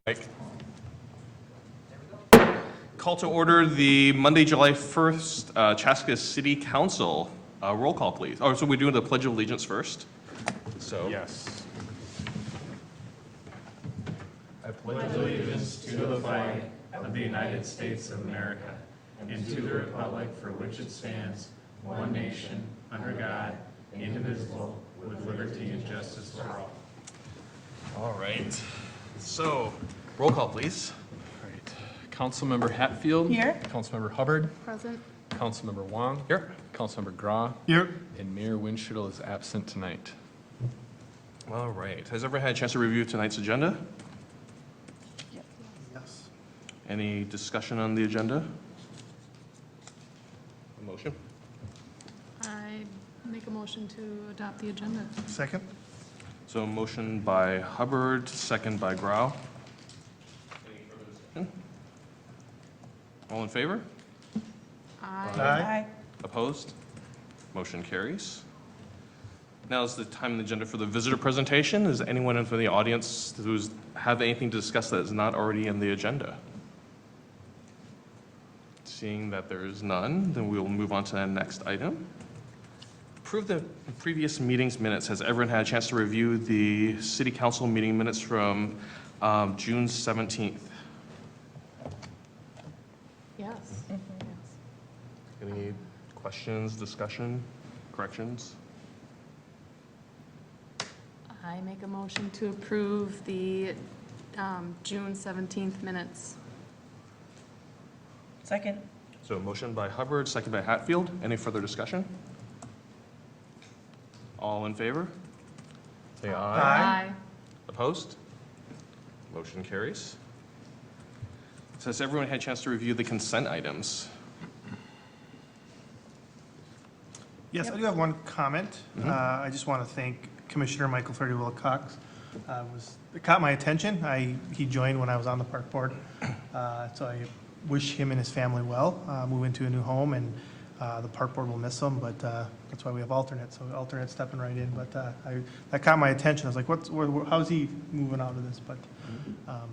Mike. Call to order the Monday, July 1st, Chaska City Council. Roll call, please. Oh, so we're doing the Pledge of Allegiance first? So. Yes. I pledge allegiance to the flag of the United States of America and to the republic for which it stands, one nation, under God, indivisible, with liberty and justice for all. All right. So, roll call, please. All right. Councilmember Hatfield. Here. Councilmember Hubbard. Present. Councilmember Wong. Here. Councilmember Grau. Here. And Mayor Winchell is absent tonight. All right. Has everyone had a chance to review tonight's agenda? Yes. Any discussion on the agenda? A motion? I make a motion to adopt the agenda. Second? So, motion by Hubbard, second by Grau. Any further discussion? All in favor? Aye. Opposed? Motion carries. Now is the time on the agenda for the visitor presentation. Is anyone from the audience who's have anything to discuss that is not already in the agenda? Seeing that there is none, then we will move on to the next item. Approve the previous meeting's minutes. Has everyone had a chance to review the city council meeting minutes from June 17th? Yes. Any questions, discussion, corrections? I make a motion to approve the June 17th minutes. Second. So a motion by Hubbard, second by Hatfield. Any further discussion? All in favor? Say aye. Aye. Opposed? Motion carries. So has everyone had a chance to review the consent items? Yes, I do have one comment. I just want to thank Commissioner Michael Flaherty-Wilcox. It caught my attention. He joined when I was on the park board. So I wish him and his family well, moving to a new home, and the park board will miss him, but that's why we have alternates. So alternates stepping right in, but that caught my attention. I was like, how's he moving out of this? But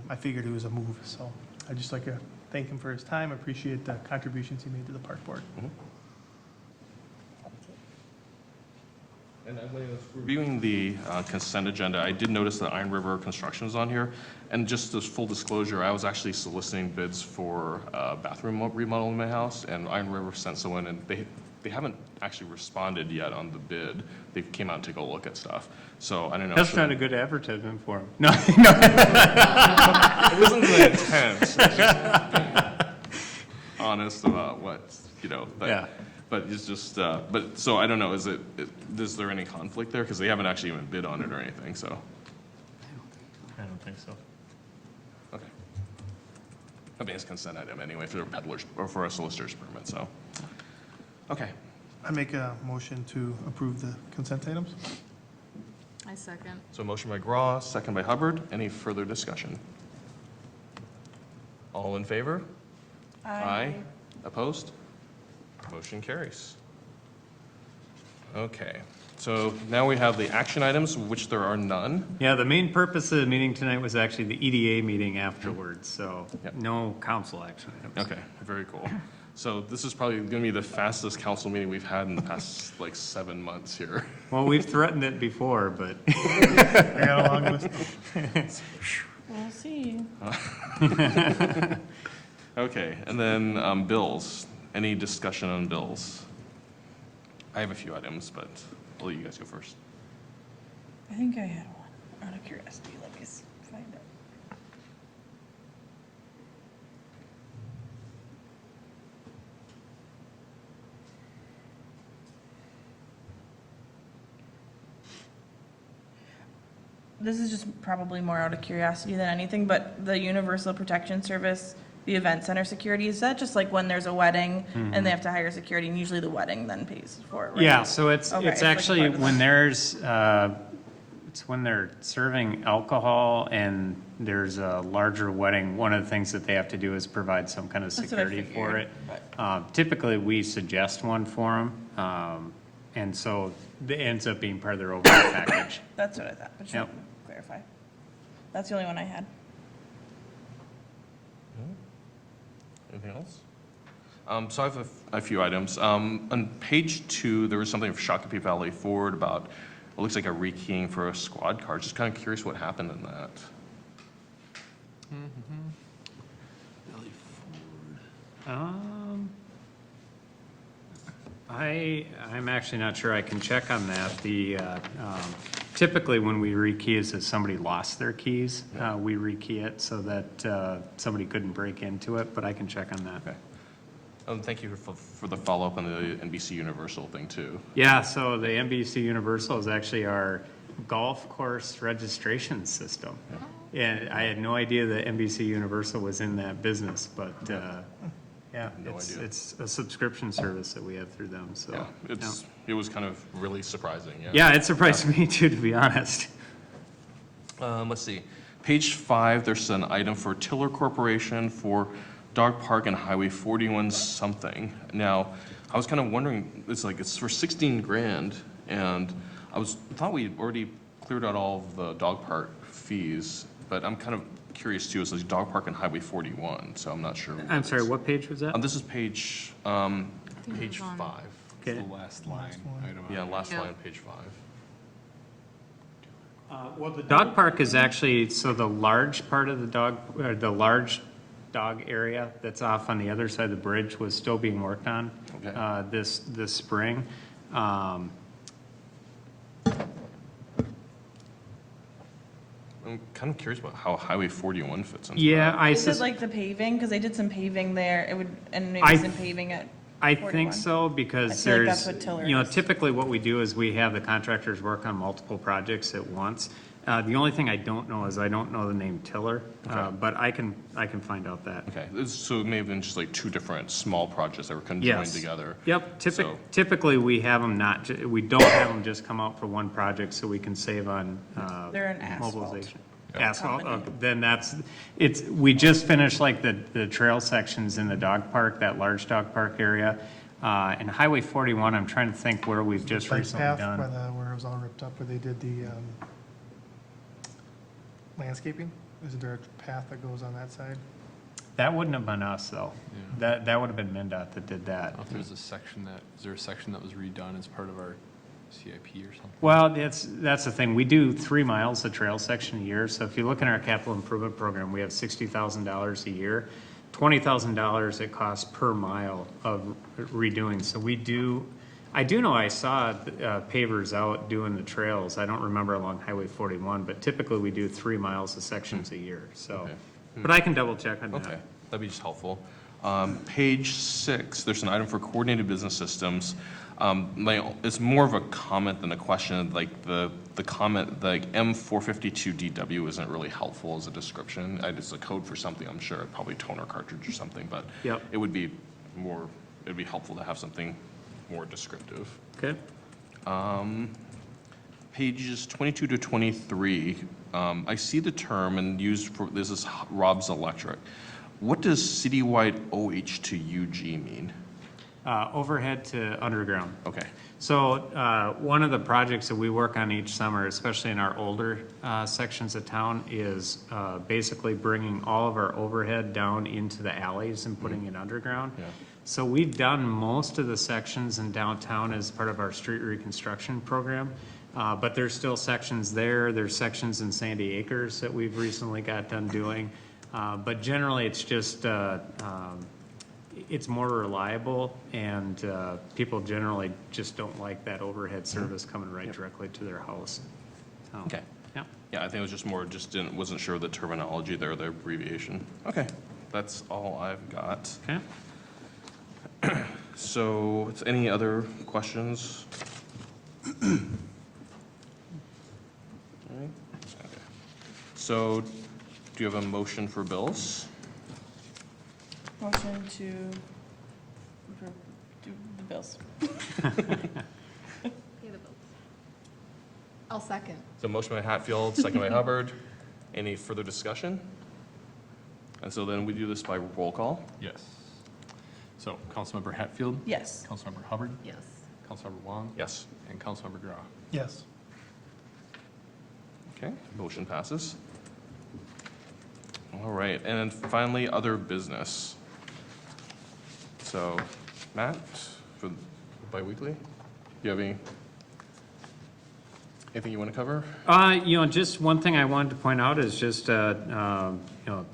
I figured it was a move, so I'd just like to thank him for his time. I appreciate the contributions he made to the park board. And when I was reviewing the consent agenda, I did notice that Iron River Construction is on here. And just as full disclosure, I was actually soliciting bids for a bathroom remodel in my house, and Iron River sent someone, and they haven't actually responded yet on the bid. They came out and took a look at stuff. So I don't know. That's not a good advertisement for him. No, It wasn't the intent. It's just being honest about what, Yeah. But it's just, but so I don't know, is there any conflict there? Because they haven't actually even bid on it or anything, so. I don't think so. Okay. I mean, it's consent item anyway for a peddler's, or for a solicitor's permit, so. Okay. I make a motion to approve the consent items. I second. So motion by Grau, second by Hubbard. Any further discussion? All in favor? Aye. Opposed? Motion carries. Okay, so now we have the action items, which there are none. Yeah, the main purpose of the meeting tonight was actually the EDA meeting afterwards, so Yep. no council action items. Okay, very cool. So this is probably going to be the fastest council meeting we've had in the past, 7 months here. Well, we've threatened it before, but I got a long list. We'll see. Okay, and then bills. Any discussion on bills? I have a few items, but I'll let you guys go first. I think I had one. Out of curiosity, let me find it. This is just probably more out of curiosity than anything, but the Universal Protection Service, the event center security, is that just like when there's a wedding and they have to hire security, and usually the wedding then pays for it, right? yeah, so it's Okay, it's like actually part of when that. there's, it's when they're serving alcohol and there's a larger wedding, one of the things that they have to do is provide some kind of That's what I security for figured, it. Typically, we suggest one for them, and so it ends up being part of their overall package. That's what I thought, but just Yep. wanted to clarify. That's the only one I had. Anything else? So I have a few items. On page 2, there was something for Shakopee Valley Ford about, it looks like a rekeying for a squad car. Just kind of curious what happened in that. I'm actually not sure. I can check on that. Typically, when we rekey is if somebody lost their keys, we rekey it so that somebody couldn't break into it, but I can check on that. Okay. Thank you for the follow-up on the NBC Universal thing, too. Yeah, so the NBC Universal is actually our golf course registration system. And I had no idea that NBC Universal was in that business, but yeah, No idea. it's a subscription service that we have through them, so. Yeah, it was kind of really surprising, yeah. Yeah, it surprised me too, to be honest. Let's see. Page 5, there's an item for Tiller Corporation for Dog Park and Highway 41 something. Now, I was kind of wondering, it's for 16 grand, and thought we already cleared out all of the dog park fees, but I'm kind of curious too. It says Dog Park and Highway 41, so I'm not sure. I'm sorry, what page was that? This is page think it was 5. on- Okay. The last line item. Yeah, last Yeah. line, page 5. Well, the dog park is actually, so the large part of the large dog area that's off on the other side of the bridge was still being worked on Okay. this spring. I'm kind of curious about how Highway 41 fits into Yeah, that. Is it like the paving? Because they did some paving there, and maybe I some paving at I 41. think so, I because feel like that's there's, what Tiller you know, is. typically what we do is we have the contractors work on multiple projects at once. The only thing I don't know is I don't know the name Tiller, Okay. but I can find out that. Okay, so it may have been just like 2 different small projects that were conjoined Yes. together. Yep, So- typically we have them we don't have them just come out for one project so we can save on They're an asphalt mobilization. Asphalt, company. okay, then we just finished like the trail sections in the dog park, that large dog park area. And Highway 41, I'm trying to think where we've just Bike recently path done. where it was all ripped up, where they did the landscaping? Isn't there a path that goes on that side? That wouldn't have been us, though. That would have been MnDOT that did that. I don't know if there's is there a section that was redone as part of our CIP or something? Well, that's the thing. We do 3 miles of trail section a year. So if you look in our capital improvement program, we have $60,000 a year. $20,000 it costs per mile of redoing. So I do know I saw pavers out doing the trails. I don't remember along Highway 41, but typically we do 3 miles of sections a year. So, Okay. but I can double check on that. Okay, that'd be just helpful. Page 6, there's an item for coordinated business systems. It's more of a comment than a question, like the comment, like M452DW isn't really helpful as a description. It's a code for something, I'm sure, probably toner cartridge or something, but Yep. it'd be helpful to have something more descriptive. Okay. Pages 22 to 23, I see the term and used for, this is Rob's Electric. What does citywide OH to UG mean? Overhead to underground. Okay, So one of the projects that we work on each summer, especially in our older sections of town, is basically bringing all of our overhead down into the alleys and putting it underground. Yeah. So we've done most of the sections in downtown as part of our street reconstruction program. But there's still sections there. There's sections in Sandy Acres that we've recently got done doing. But generally, it's just it's more reliable, and people generally just don't like that overhead service coming right directly to their house. So, okay. yeah. Yeah, I think it was just more, wasn't sure of the terminology there, the abbreviation. Okay, that's all I've got. Okay. So, any other questions? All right. Okay. So, do you have a motion for bills? Motion to do the bills. Pay the bills. I'll second. So motion by Hatfield, second by Hubbard. Any further discussion? And so then we do this by roll call. Yes. So Councilmember Hatfield, Yes. Councilmember Hubbard, Yes. Councilmember Wong, Yes. and Councilmember Grau. Yes. Okay, motion passes. All right, and then finally, other business. So, Matt, for biweekly, do you have anything you want to cover? Just one thing I wanted to point out is just,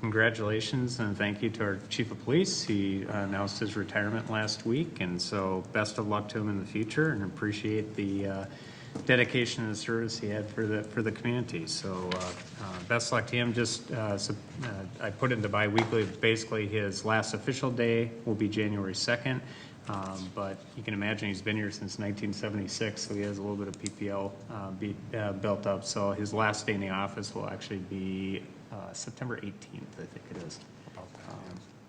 congratulations and thank you to our chief of police. He announced his retirement last week, and so best of luck to him in the future, and appreciate the dedication and service he had for the community. So best luck to him. I put into biweekly, basically his last official day will be January 2nd. But you can imagine he's been here since 1976, so he has a little bit of PPL built up. So his last day in the office will actually be September 18th, I think it is.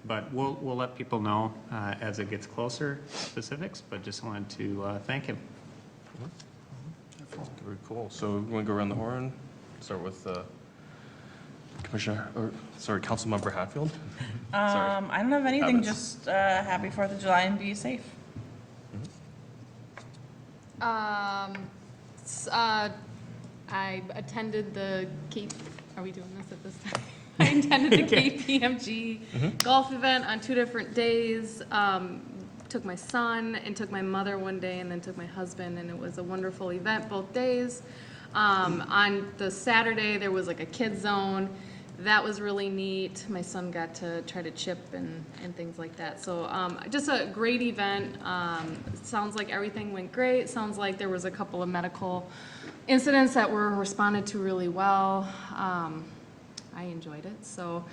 But we'll let people know as it gets closer, specifics, but just wanted to thank him. Very cool. So we want to go around the horn, start with Councilmember Hatfield. Sorry. I don't have anything, Habits. just happy 4th of July and be safe. I attended the are we doing this at this time? I attended the KPMG golf event on 2 different days. Took my son and took my mother one day and then took my husband, and it was a wonderful event both days. On the Saturday, there was like a kid zone. That was really neat. My son got to try to chip and things like that. So just a great event. Sounds like everything went great. Sounds like there was a couple of medical incidents that were responded to really well. I enjoyed it. So,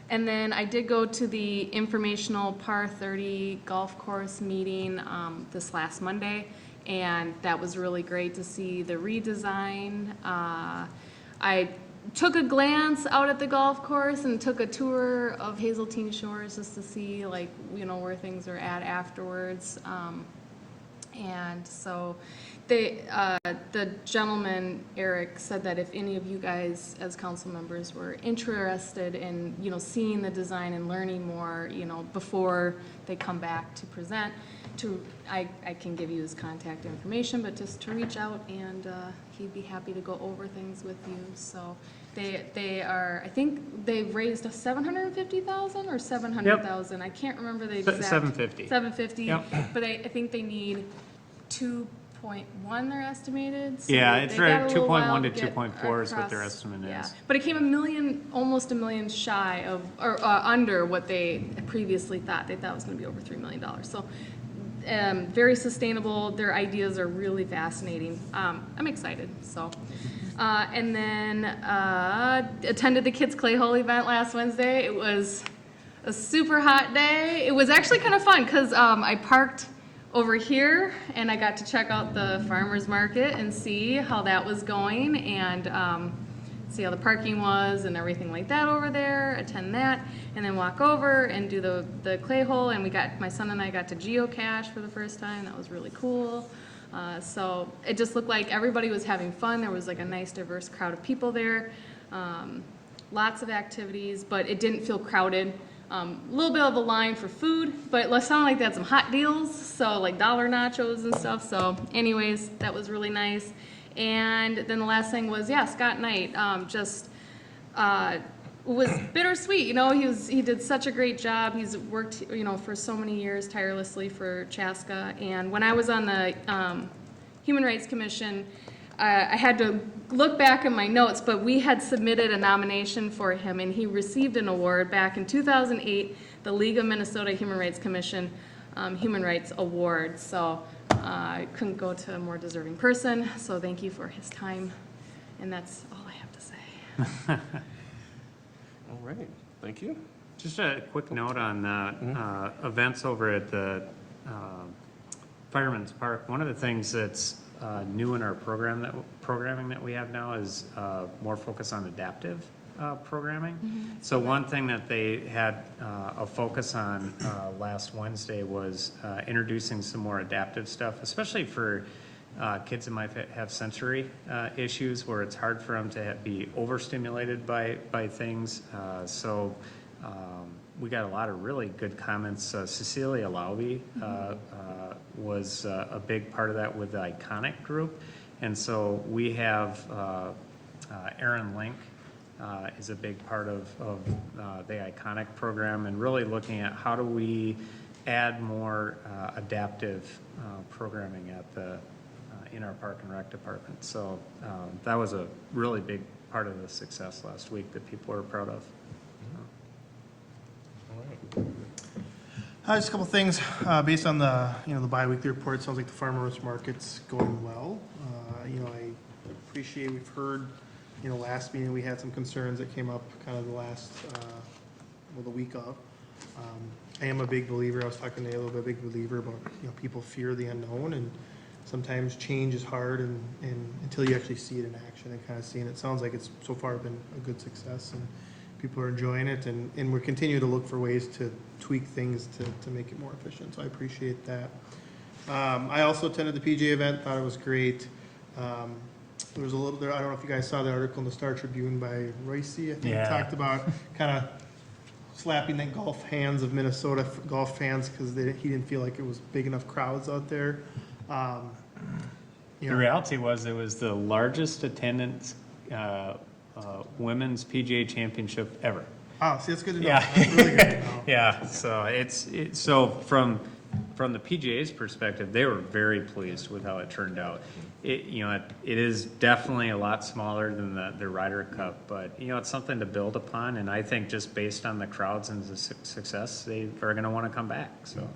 and then I did go to the informational Par 30 golf course meeting this last Monday, and that was really great to see the redesign. I took a glance out at the golf course and took a tour of Hazeltine Shores just to see where things are at afterwards. And so the gentleman, Eric, said that if any of you guys as council members were interested in, seeing the design and learning more, before they come back to present, I can give you his contact information, but just to reach out, and he'd be happy to go over things with you. So they are, I think they've raised a $750,000 or $700,000. I can't remember the exact. $750. Yep. But I think they need 2.1, they're estimated. So Yeah, they it's got right, a little 2.1 while to get 2.4 is what their across. estimate Yeah. is. But it came almost $1 million shy of, or under what they previously thought. They thought it was going to be over $3 million. So very sustainable. Their ideas are really fascinating. I'm excited. So, and then attended the Kids Clay Hole event last Wednesday. It was a super hot day. It was actually kind of fun because I parked over here and I got to check out the farmer's market and see how that was going, and see how the parking was and everything like that over there, attend that, and then walk over and do the clay hole. And my son and I got to geocache for the first time. That was really cool. So it just looked like everybody was having fun. There was like a nice diverse crowd of people there. Lots of activities, but it didn't feel crowded. A little bit of a line for food, but it sounded like they had some hot deals, so like dollar nachos and stuff. So anyways, that was really nice. And then the last thing was, Scott Knight was bittersweet. He did such a great job. He's worked, for so many years tirelessly for Chaska. And when I was on the Human Rights Commission, I had to look back in my notes, but we had submitted a nomination for him, and he received an award back in 2008, the League of Minnesota Human Rights Commission Human Rights Award. So I couldn't go to a more deserving person, so thank you for his time, and that's all I have to say. All right, thank you. Just a quick note on events over at the Fireman's Park. One of the things that's new in our programming that we have now is more focus on adaptive programming. So one thing that they had a focus on last Wednesday was introducing some more adaptive stuff, especially for kids that might have sensory issues where it's hard for them to be overstimulated by things. So we got a lot of really good comments. Cecilia Lauby was a big part of that with the Iconic group. And so we have Aaron Link is a big part of the Iconic program, and really looking at how do we add more adaptive programming at the, in our Park and Rec department. So that was a really big part of the success last week that people are proud of. Just a couple things, based on the, the biweekly report, it sounds like the farmer's market's going well. I appreciate, we've heard, last meeting, we had some concerns that came up kind of the last, the week of. I am a big believer, I was talking to a little bit, a big believer about, people fear the unknown, and sometimes change is hard, and until you actually see it in action and kind of seeing it. Sounds like it's so far been a good success, and people are enjoying it, and we're continuing to look for ways to tweak things to make it more efficient, so I appreciate that. I also attended the PJ event, thought it was great. There was a little, I don't know if you guys saw the article in the Star Tribune by Royce, I think, Yeah. talked about kind of slapping the golf hands of Minnesota golf fans because he didn't feel like it was big enough crowds out there. The reality was it was the largest attendance women's PGA championship ever. Oh, see, that's good to know. Yeah. That's really good to know. Yeah, so so from the PGA's perspective, they were very pleased with how it turned out. It is definitely a lot smaller than the Ryder Cup, but it's something to build upon, and I think just based on the crowds and the success, they are going to want to come back. So.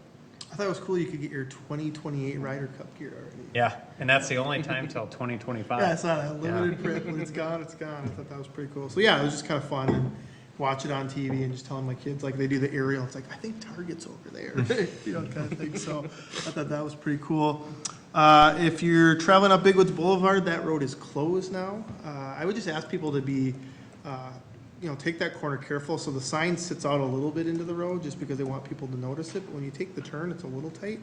I thought it was cool you could get your 2028 Ryder Cup gear already. Yeah, and that's the only time till 2025. Yeah, I saw that limited print. When it's gone, it's gone. I thought that was pretty cool. So yeah, it was just kind of fun, and watch it on TV and just telling my kids, like they do the aerial. It's like, I think Target's over there, kind of thing. So I thought that was pretty cool. If you're traveling up Big Woods Boulevard, that road is closed now. I would just ask people to be, take that corner careful. So the sign sits out a little bit into the road just because they want people to notice it. But when you take the turn, it's a little tight.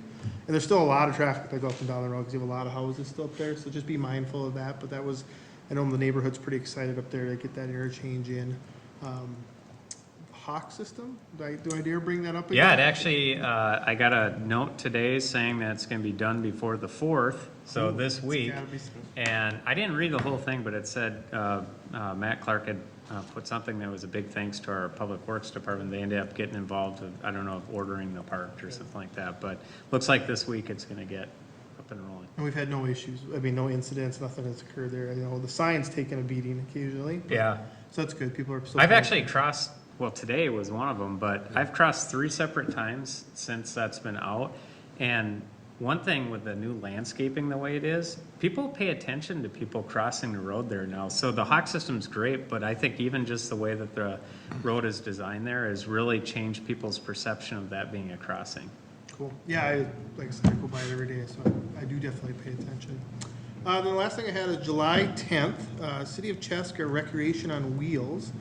And there's still a lot of traffic that go up and down the road because you have a lot of houses still up there. So just be mindful of that. But that was, I know the neighborhood's pretty excited up there to get that interchange in. Hawk system, do I dare bring that up again? Yeah, it actually, I got a note today saying that it's going to be done before the 4th, so this week. Gotta be soon. And I didn't read the whole thing, but it said Matt Clark had put something that was a big thanks to our Public Works Department. They ended up getting involved with, I don't know, if ordering the part or something like that. But looks like this week it's going to get up and rolling. And we've had no issues, no incidents, nothing has occurred there. The sign's taken a beating occasionally. But, Yeah. so that's good, people are still. I've actually crossed, well, today was one of them, but I've crossed 3 separate times since that's been out. And one thing with the new landscaping the way it is, people pay attention to people crossing the road there now. So the Hawk system's great, but I think even just the way that the road is designed there has really changed people's perception of that being a crossing. Cool. Yeah, like I said, I go by it every day, so I do definitely pay attention. Then the last thing I had is July 10th, City of Chaska Recreation on Wheels.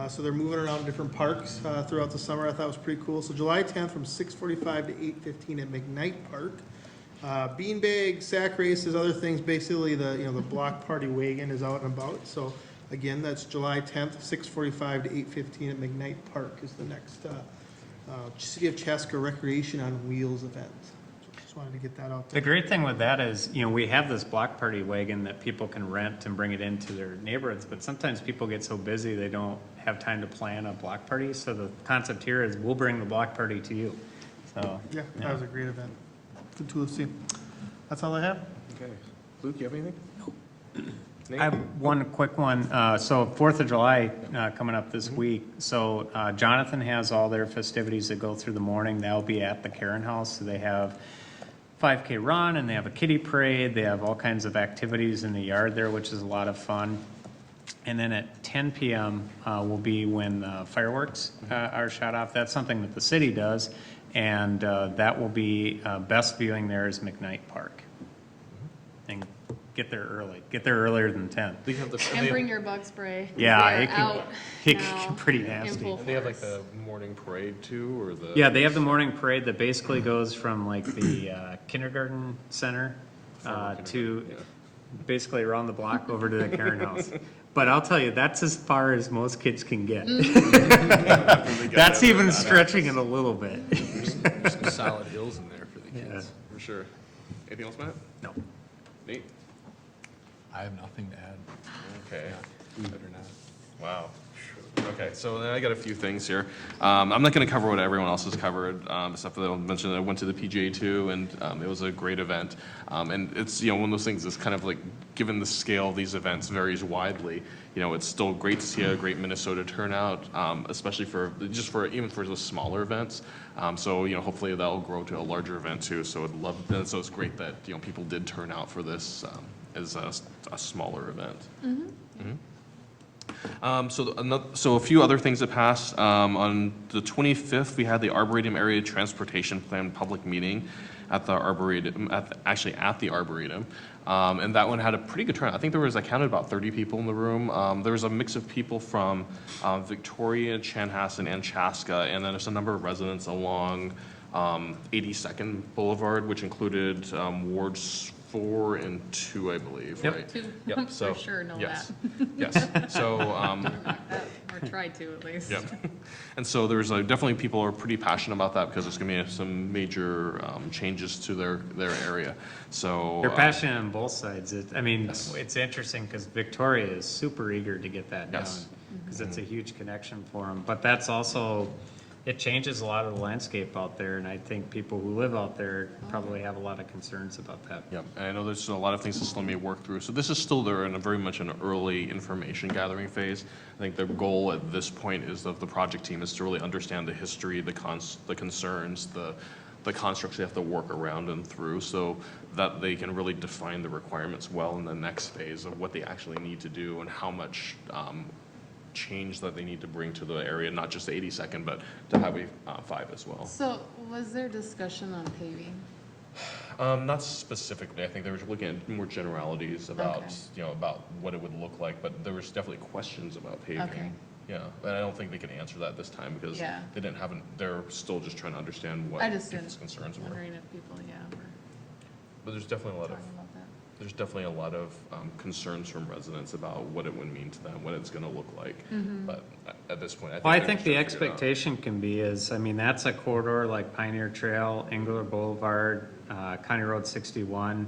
So they're moving around different parks throughout the summer. I thought it was pretty cool. So July 10th from 6:45 to 8:15 at McKnight Park. Beanbag, sack races, other things. Basically, the block party wagon is out and about. So again, that's July 10th, 6:45 to 8:15 at McKnight Park is the next City of Chaska Recreation on Wheels event. Just wanted to get that out there. The great thing with that is, we have this block party wagon that people can rent and bring it into their neighborhoods, but sometimes people get so busy they don't have time to plan a block party. So the concept here is we'll bring the block party to you. So Yeah, that was a great event. Good tool to see. That's all I have. Okay. Luke, you have anything? I have one quick one. So 4th of July coming up this week. So Jonathan has all their festivities that go through the morning. They'll be at the Karen House. So they have 5K run and they have a kiddie parade. They have all kinds of activities in the yard there, which is a lot of fun. And then at 10 p.m. Will be when fireworks are shot off. That's something that the city does. And that will be best viewing there is McKnight Park. And get there early. Get there earlier than 10. They have the, And bring your bug spray. Yeah, They're it can- out it now can get pretty in nasty. full and they have like force. the morning parade too, or the. Yeah, they have the morning parade that basically goes from like the kindergarten center to Yeah. basically around the block over to the Karen House. But I'll tell you, that's as far as most kids can get. That's even stretching it a little bit. There's some solid hills in there for the kids. Yeah. For sure. Anything else, Matt? No. Nate? I have nothing to add. Okay. Believe it or not. Wow. Okay, so then I got a few things here. I'm not going to cover what everyone else has covered, except for that I'll mention that I went to the PGA too, and it was a great event. And it's, one of those things that's kind of like, given the scale of these events varies widely, it's still great to see a great Minnesota turnout, especially even for the smaller events. So, hopefully that'll grow to a larger event too. So so it's great that, people did turn out for this as a smaller event. So a few other things that passed. On the 25th, we had the Arboretum Area Transportation Plan public meeting at the Arboretum, at the Arboretum. And that one had a pretty good turnout. I think I counted about 30 people in the room. There was a mix of people from Victoria, Chanhassen, and Chaska, and then there's a number of residents along 82nd Boulevard, which included wards 4 and 2, I believe, Yep. right? 2, Yep, so, for sure know yes. that. Yes, so, Or tried to, at least. yep. And so there's definitely people are pretty passionate about that because there's going to be some major changes to their area. So They're passionate on both sides. Yes. It's interesting because Victoria is super eager to get that done. Yes. Because it's a huge connection for them. But that's also, it changes a lot of the landscape out there, and I think people who live out there probably have a lot of concerns about that. Yep, and I know there's a lot of things that still need to work through. So this is still there in very much an early information gathering phase. I think the goal at this point is of the project team is to really understand the history, the concerns, the constructs they have to work around and through, so that they can really define the requirements well in the next phase of what they actually need to do and how much change that they need to bring to the area, not just the 82nd, but to Highway 5 as well. So was there discussion on paving? Not specifically. I think they were looking at more generalities about, Okay. About what it would look like, but there was definitely questions about paving. Okay. Yeah, and I don't think they can answer that this time because Yeah. they're still just trying to understand what I just people's didn't, concerns were. wondering if people, were But there's definitely a lot talking about that. concerns from residents about what it would mean to them, what it's going to look like. But at this point, Well, I they're think just the trying to figure it out. expectation can be that's a corridor like Pioneer Trail, Engler Boulevard, County Road 61.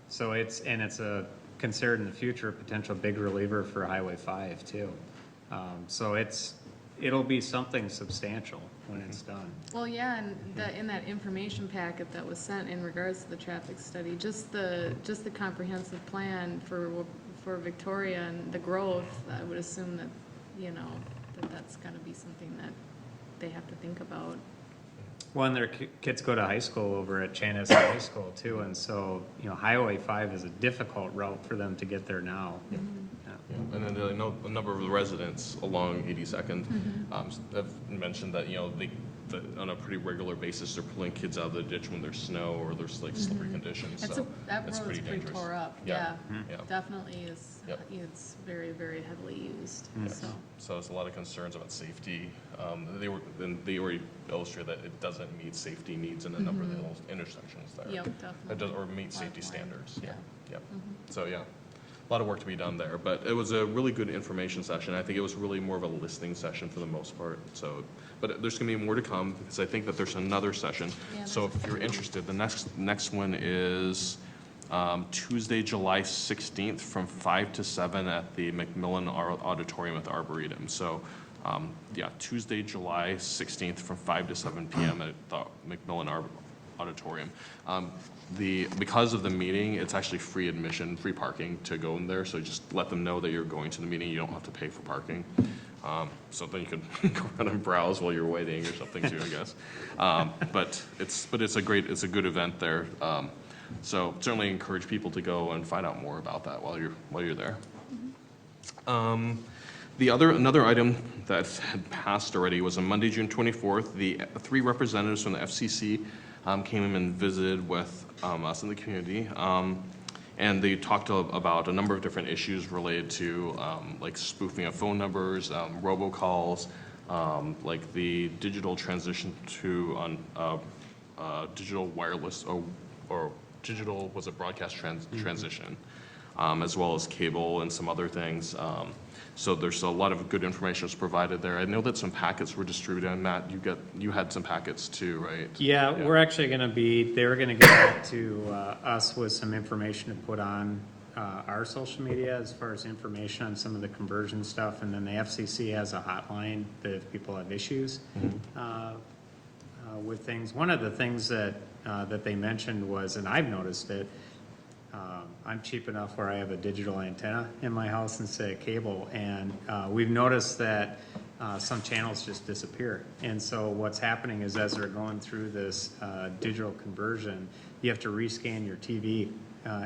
So it's a considered in the future a potential big reliever for Highway 5 too. So it'll be something substantial when it's done. Well, yeah, and in that information packet that was sent in regards to the traffic study, just the comprehensive plan for Victoria and the growth, I would assume that, that's gotta be something that they have to think about. Well, and their kids go to high school over at Chanhassen High School too, and so, Highway 5 is a difficult route for them to get there now. Yeah. Yeah, and then I know a number of the residents along 82nd have mentioned that, on a pretty regular basis, they're pulling kids out of the ditch when there's snow or there's like slippery conditions, That so road it's is pretty pretty dangerous. tore up, Yeah. yeah. Yeah. Definitely is, Yep. it's very, very heavily used, so. So there's a lot of concerns about safety. They already illustrated that it doesn't meet safety needs in a number of the intersections there. Yep, It definitely. does, or meet Lot safety of standards, yeah, land. yep. So, yeah, a lot of work to be done there, but it was a really good information session. I think it was really more of a listening session for the most part, so, but there's gonna be more to come, because I think that there's another session. Yeah, So there's if you're interested, the next one is Tuesday, July 16th, from 5 to 7 at the McMillan Auditorium at the Arboretum. So, Tuesday, July 16th, from 5 to 7 p.m. at the McMillan Auditorium. Because of the meeting, it's actually free admission, free parking to go in there, so just let them know that you're going to the meeting, you don't have to pay for parking. So then you can go around and browse while you're waiting or something too, I guess. But it's a good event there. So certainly encourage people to go and find out more about that while you're there. Another item that had passed already was on Monday, June 24th, the 3 representatives from the FCC came in and visited with us in the community. And they talked about a number of different issues related to like spoofing of phone numbers, robocalls, like the digital transition to digital wireless or digital broadcast transition, as well as cable and some other things. So there's a lot of good information was provided there. I know that some packets were distributed, and Matt, you had some packets too, right? Yeah, we're actually they were gonna get back to us with some information to put on our social media as far as information on some of the conversion stuff, and then the FCC has a hotline that if people have issues with things. One of the things that they mentioned was, and I've noticed it, I'm cheap enough where I have a digital antenna in my house instead of cable, and we've noticed that some channels just disappear. And so what's happening is as they're going through this digital conversion, you have to rescan your TV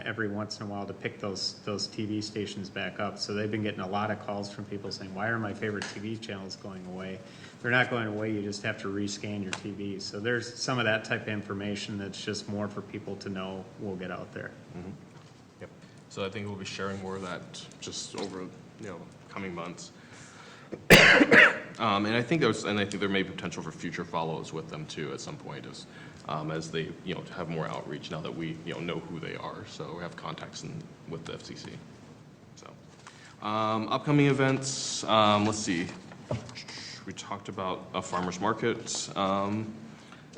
every once in a while to pick those TV stations back up. So they've been getting a lot of calls from people saying, why are my favorite TV channels going away? They're not going away, you just have to rescan your TV. So there's some of that type of information that's just more for people to know will get out there. Yep. So I think we'll be sharing more of that just over, coming months. And I think there may be potential for future follow-ups with them too at some point as they, have more outreach now that we, know who they are. So we have contacts with the FCC. So, upcoming events, let's see. We talked about a farmer's market.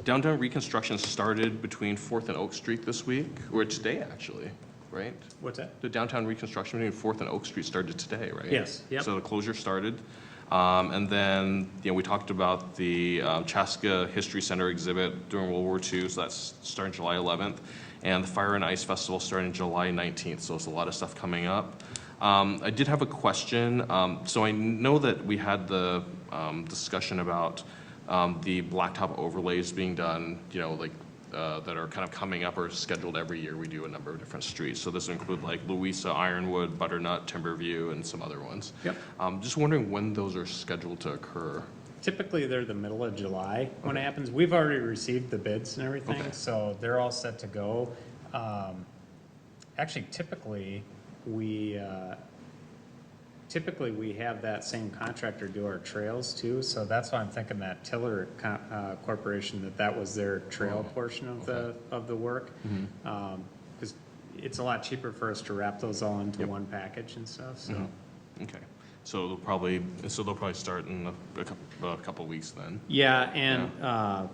Downtown reconstruction started between 4th and Oak Street this week, or today actually, right? What's that? The downtown reconstruction between 4th and Oak Street started today, right? Yes, yep. So the closure started. And then, we talked about the Chaska History Center exhibit during World War II, so that's starting July 11th. And the Fire and Ice Festival starting July 19th, so it's a lot of stuff coming up. I did have a question. So I know that we had the discussion about the blacktop overlays being done, that are kind of coming up or scheduled every year. We do a number of different streets. So this will include like Louisa, Ironwood, Butternut, Timberview, and some other ones. Yep. Just wondering when those are scheduled to occur. Typically, they're the middle of July when it happens. We've already received the bids and everything, Okay. so they're all set to go. Actually, typically we have that same contractor do our trails too, so that's why I'm thinking that Tiller Corporation, that was their trail portion of the work. Because it's a lot cheaper for us to wrap those all into one package and stuff, so. Okay. So they'll probably start in a couple weeks then. Yeah, and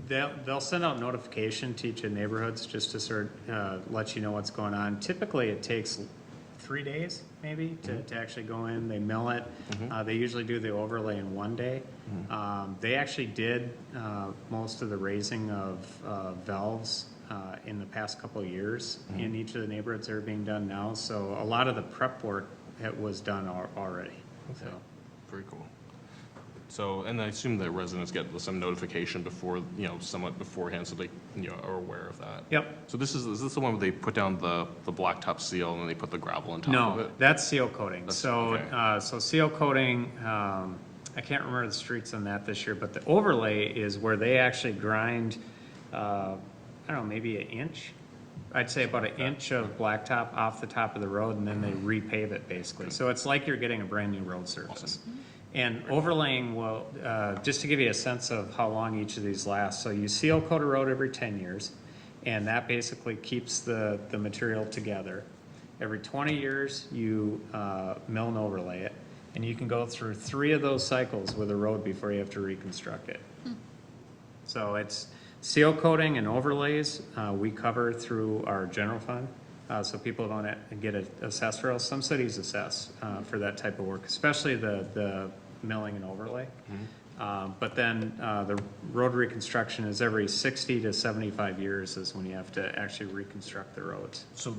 they'll send out notification to each of the neighborhoods just to sort of let you know what's going on. Typically, it takes 3 days maybe to actually go in. They mill it. They usually do the overlay in 1 day. They actually did most of the raising of valves in the past couple of years in each of the neighborhoods that are being done now. So a lot of the prep work was done already. Okay. So. Very cool. So, and I assume that residents get some notification before, somewhat beforehand, so they, are aware of that. Yep. So is this the one where they put down the blacktop seal and then they put the gravel on top of No, it? that's seal coating. That's- So, okay. so seal coating, I can't remember the streets on that this year, but the overlay is where they actually grind, I don't know, maybe an inch? I'd say about an inch of blacktop off the top of the road, and then they repave it basically. So it's like you're getting a brand new road surface. And overlaying will, just to give you a sense of how long each of these last, so you seal coat a road every 10 years, and that basically keeps the material together. Every 20 years, you mill and overlay it, and you can go through 3 of those cycles with a road before you have to reconstruct it. So it's seal coating and overlays, we cover through our general fund. So people don't get assessed for us. Some cities assess for that type of work, especially the milling and overlay. But then the road reconstruction is every 60 to 75 years is when you have to actually reconstruct the roads. So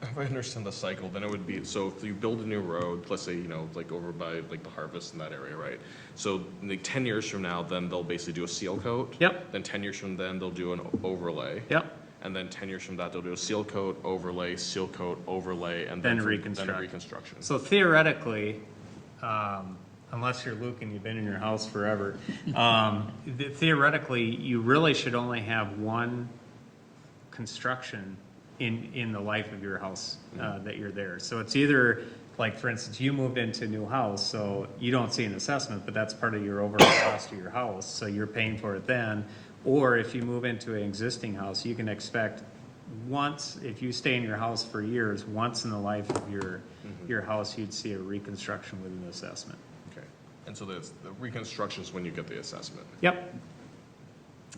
if I understand the cycle, then it would be, so if you build a new road, let's say, like over by like the Harvest in that area, right? So like 10 years from now, then they'll basically do a seal coat. Yep. Then 10 years from then, they'll do an overlay. Yep. And then 10 years from that, they'll do a seal coat, overlay, and Then then reconstruct. a reconstruction. So theoretically, unless you're Luke and you've been in your house forever, theoretically, you really should only have one construction in the life of your house that you're there. So it's either, like for instance, you moved into a new house, so you don't see an assessment, but that's part of your overall cost of your house, so you're paying for it then. Or if you move into an existing house, you can expect once, if you stay in your house for years, once in the life of your house, you'd see a reconstruction with an assessment. Okay. And so the reconstruction is when you get the assessment. Yep.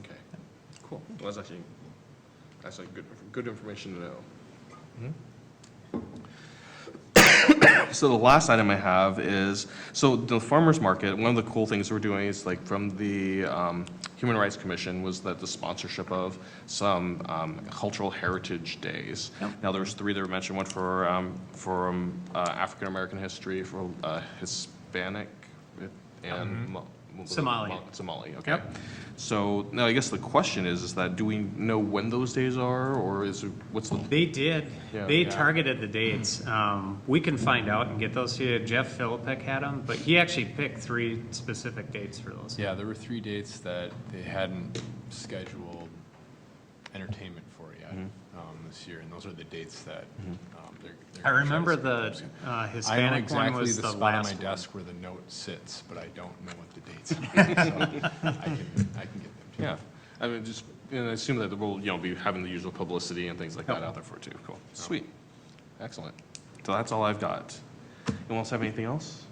Okay. Cool. Well, that's actually good information to know. So the last item I have is, so the farmer's market, one of the cool things we're doing is like from the Human Rights Commission was that the sponsorship of some cultural heritage days. Now, there's 3 that were mentioned, one for African-American history, for Hispanic, and Somali, okay. Yep. So now I guess the question is that do we know when those days are, or what's the? They did. Yeah. They targeted the dates. We can find out and get those to you. Jeff Philippik had them, but he actually picked 3 specific dates for those. Yeah, there were 3 dates that they hadn't scheduled entertainment for yet this year, and those are the dates that they're I gonna remember show us. the I know Hispanic one exactly was the the spot on last my one. desk where the note sits, but I don't know what the dates are, so I can get them to you. Yeah, I mean, just, I assume that we'll, be having the usual publicity and things like that out there for it too. Cool, sweet, excellent. So that's all I've got. Anyone else have anything else?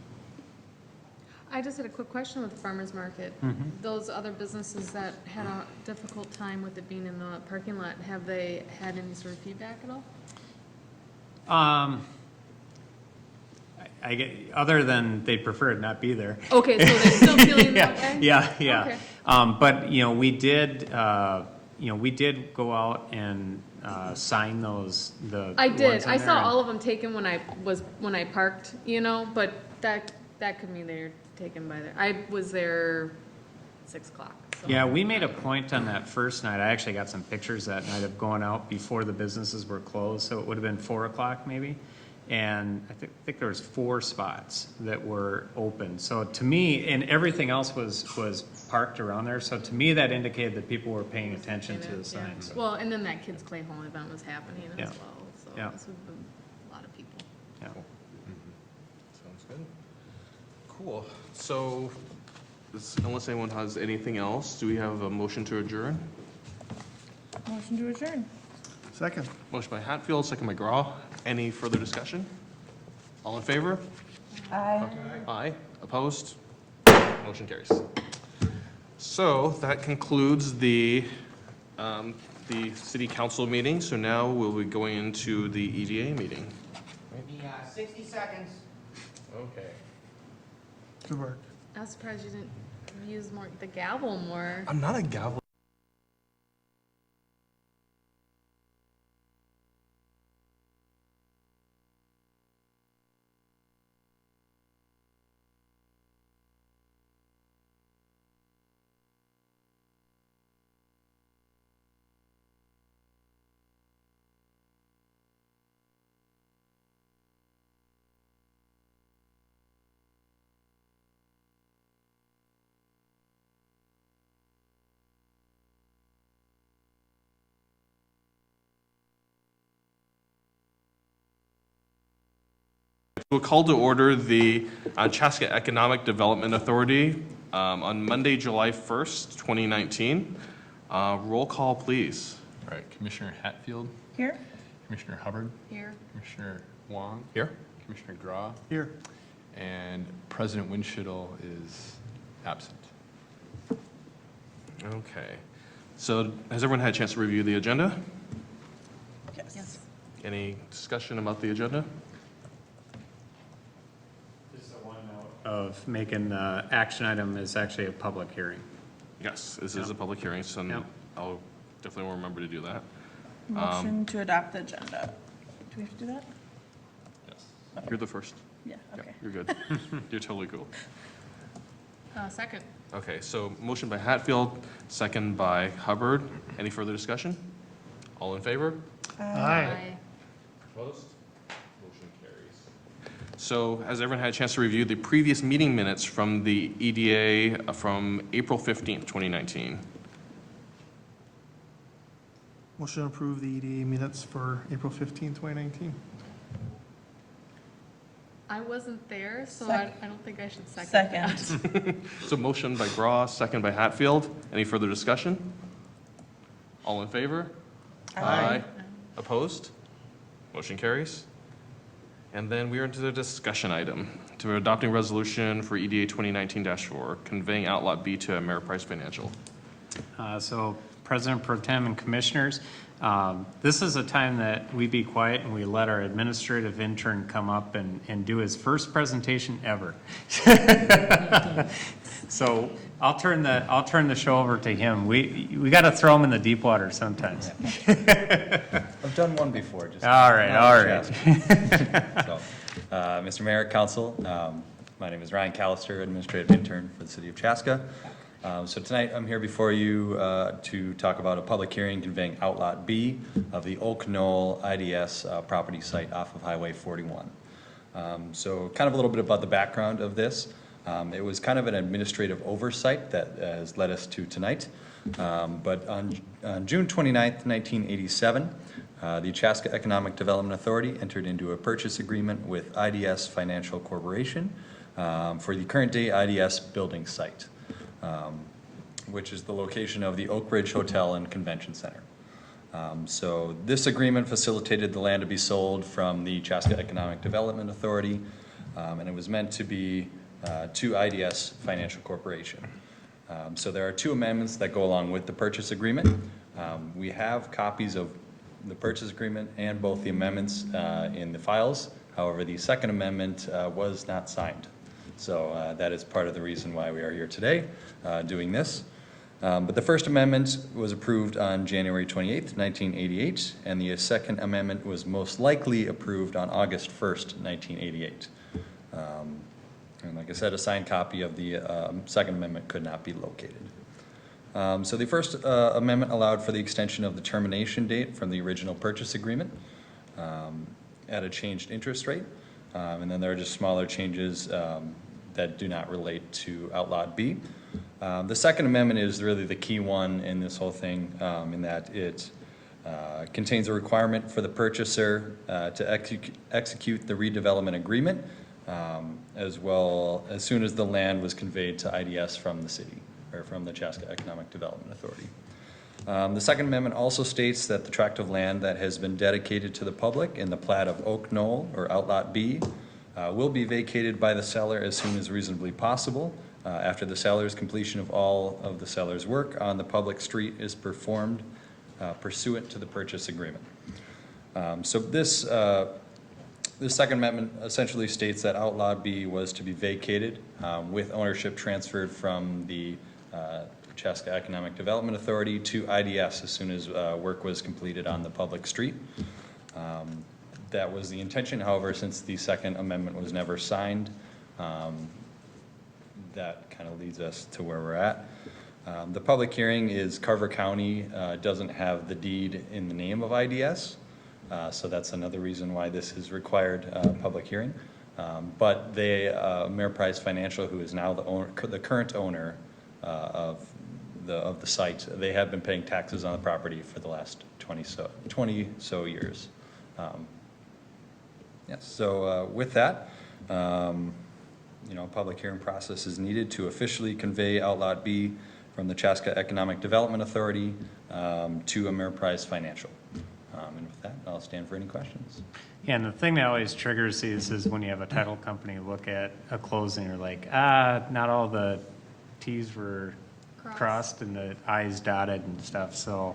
I just had a quick question with the farmer's market. Those other businesses that had a difficult time with it being in the parking lot, have they had any sort of feedback at all? I get, other than they prefer it not be there. Okay, so they're still feeling that way? Yeah. Okay. But, we did go out and sign those, I did. ones in I there saw and- all of them taken when I parked, but that could mean they're taken by there. I was there 6 o'clock. So. Yeah, we made a point on that first night. I actually got some pictures that night of going out before the businesses were closed, so it would have been 4 o'clock maybe. And I think there was 4 spots that were open. So to me, and everything else was parked around there. So to me, that indicated that people were paying attention to the signs. Well, and then that kids play home event was happening Yeah. as well. So Yeah. this would have been a lot of people. Yeah. Sounds good. Cool. So, unless anyone has anything else, do we have a motion to adjourn? Motion to adjourn. Second. Motion by Hatfield, second by Graw. Any further discussion? All in favor? Aye. Aye. Opposed? Motion carries. So that concludes the city council meeting. So now we'll be going into the EDA meeting. 60 seconds. Okay. Good work. I was surprised you didn't use the gavel more. I'm not a gavel. We'll call to order the Chaska Economic Development Authority on Monday, July 1st, 2019. Roll call, please. All right, Commissioner Hatfield, Here? Commissioner Hubbard, Here. Commissioner Wong, Here. Commissioner Graw, Here. and President Winchittle is absent. Okay. So has everyone had a chance to review the agenda? Yes. Any discussion about the agenda? Just a one note of making the action item is actually a public hearing. Yes, this is a public hearing, so Yep. I'll definitely remember to do that. Motion to adopt the agenda. Do we have to do that? Yes. You're the first. Yeah, Yeah, okay. you're good. You're totally cool. Second. Okay, so motion by Hatfield, second by Hubbard. Any further discussion? All in favor? Aye. Opposed? Motion carries. So has everyone had a chance to review the previous meeting minutes from the EDA from April 15th, 2019? Motion to approve the EDA minutes for April 15, 2019. I wasn't there, so Sec- I don't think I should second that. Second. So motion by Graw, second by Hatfield. Any further discussion? All in favor? Aye. Opposed? Motion carries. And then we are into the discussion item. To adopting resolution for EDA 2019-4, conveying outlot B to Ameriprise Financial. So President Pro Tem and Commissioners. This is a time that we be quiet and we let our administrative intern come up and do his first presentation ever. So I'll turn the show over to him. We got to throw him in the deep water sometimes. I've done one before. Just All right. So, Mr. Mayor, Council, my name is Ryan Callister, Administrative Intern for the City of Chaska. So tonight I'm here before you to talk about a public hearing conveying Outlot B of the Oak Knoll IDS property site off of Highway 41. So kind of a little bit about the background of this. It was kind of an administrative oversight that has led us to tonight. But on June 29th, 1987, the Chaska Economic Development Authority entered into a purchase agreement with IDS Financial Corporation for the current day IDS building site, which is the location of the Oak Ridge Hotel and Convention Center. So this agreement facilitated the land to be sold from the Chaska Economic Development Authority, and it was meant to be to IDS Financial Corporation. So there are two amendments that go along with the purchase agreement. We have copies of the purchase agreement and both the amendments in the files. However, the second amendment was not signed. So that is part of the reason why we are here today doing this. But the first amendment was approved on January 28th, 1988, and the second amendment was most likely approved on August 1st, 1988. And like I said, a signed copy of the second amendment could not be located. So the first amendment allowed for the extension of the termination date from the original purchase agreement at a changed interest rate. And then there are just smaller changes that do not relate to Outlot B. The second amendment is really the key one in this whole thing, in that it contains a requirement for the purchaser to execute the redevelopment agreement as well as soon as the land was conveyed to IDS from the city, or from the Chaska Economic Development Authority. The Second Amendment also states that the tract of land that has been dedicated to the public in the plat of Oak Knoll, or Outlot B, will be vacated by the seller as soon as reasonably possible after the seller's completion of all of the seller's work on the public street is performed pursuant to the purchase agreement. So this Second Amendment essentially states that Outlot B was to be vacated with ownership transferred from the Chaska Economic Development Authority to IDS as soon as work was completed on the public street. That was the intention. However, since the Second Amendment was never signed, that kind of leads us to where we're at. The public hearing is Carver County doesn't have the deed in the name of IDS, so that's another reason why this is required public hearing. But they, Ameriprise Financial, who is now the current owner of the site, they have been paying taxes on the property for the last 20 so years. Yes. So with that, a public hearing process is needed to officially convey Outlot B from the Chaska Economic Development Authority to Ameriprise Financial. And with that, I'll stand for any questions. Yeah, and the thing that always triggers these is when you have a title company look at a closing, you're like, not all the T's were crossed and the I's dotted and stuff. So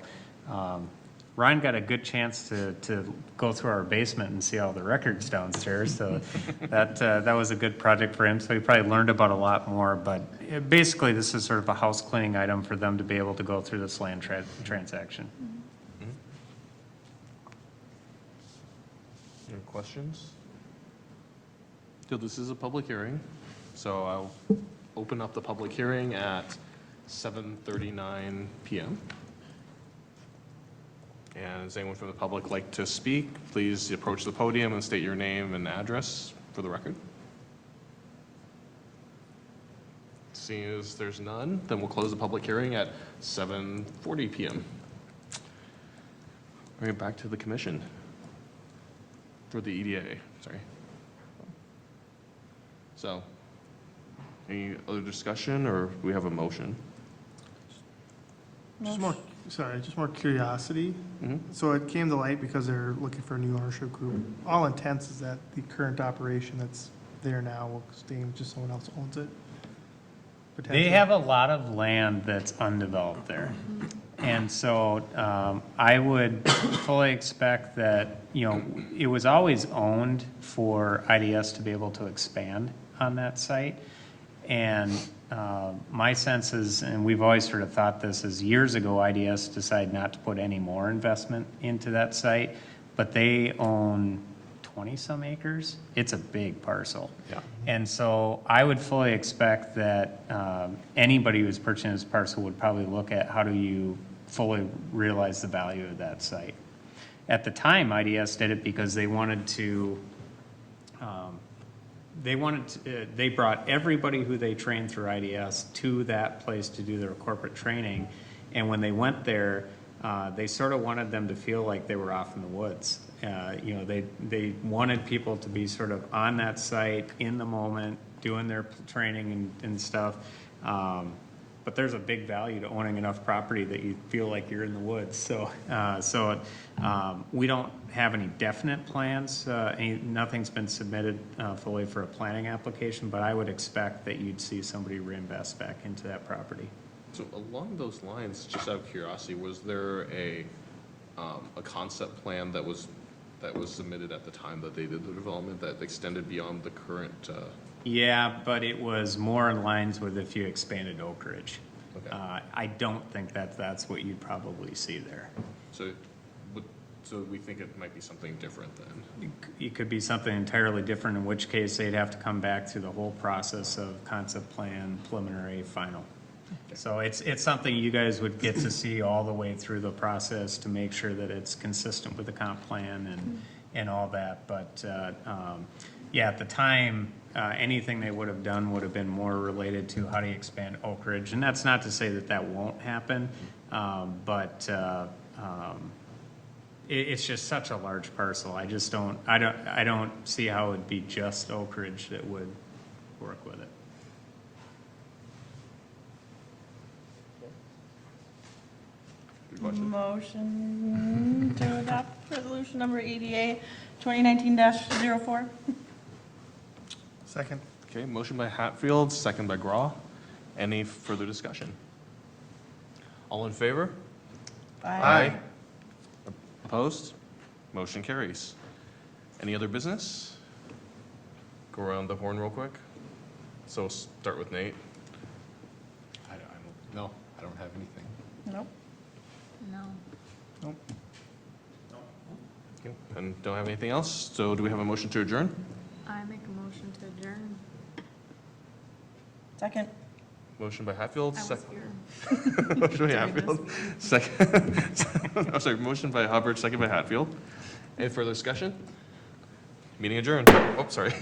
Ryan got a good chance to go through our basement and see all the records downstairs. So that was a good project for him. So he probably learned about a lot more. But basically, this is sort of a house cleaning item for them to be able to go through this land transaction. Any questions? So this is a public hearing, so I'll open up the public hearing at 7:39 p.m. And does anyone from the public like to speak? Please approach the podium and state your name and address for the record. Seeing as there's none, then we'll close the public hearing at 7:40 p.m. Bring it back to the commission. For the EDA, sorry. So, any other discussion, or do we have a motion? Just more curiosity. So it came to light because they're looking for a new ownership group. All intents is that the current operation that's there now will stay, just someone else owns it. They have a lot of land that's undeveloped there. And so I would fully expect that, it was always owned for IDS to be able to expand on that site. And my sense is, and we've always sort of thought this, is years ago IDS decided not to put any more investment into that site, but they own 20-some acres. It's a big parcel. Yeah. And so I would fully expect that anybody who's purchasing this parcel would probably look at how do you fully realize the value of that site. At the time, IDS did it because they wanted to, they brought everybody who they trained through IDS to that place to do their corporate training. And when they went there, they sort of wanted them to feel like they were off in the woods. They wanted people to be sort of on that site in the moment, doing their training and stuff. But there's a big value to owning enough property that you feel like you're in the woods. So we don't have any definite plans. Nothing's been submitted fully for a planning application, but I would expect that you'd see somebody reinvest back into that property. So along those lines, just out of curiosity, was there a concept plan that was submitted at the time that they did the development that extended beyond the current? Yeah, but it was more in lines with if you expanded Oak Ridge. Okay. I don't think that's what you'd probably see there. So we think it might be something different then? It could be something entirely different, in which case they'd have to come back through the whole process of concept plan, preliminary, final. So it's something you guys would get to see all the way through the process to make sure that it's consistent with the comp plan and all that. But yeah, at the time, anything they would have done would have been more related to how do you expand Oak Ridge. And that's not to say that won't happen, but it's just such a large parcel. I don't see how it'd be just Oak Ridge that would work with it. Good question. Motion to adopt resolution number ADA 2019-04. Second. Okay, motion by Hatfield, second by Graw. Any further discussion? All in favor? Aye. Opposed? Motion carries. Any other business? Go around the horn real quick. So start with Nate. No, I don't have anything. Nope. No. Okay, and don't have anything else, so do we have a motion to adjourn? I make a motion to adjourn. Second. Motion by Hatfield, I was second. here. Motion by Hatfield, second. I'm sorry, motion by Hubbard, second by Hatfield. Any further discussion? Meeting adjourned. Oh, sorry.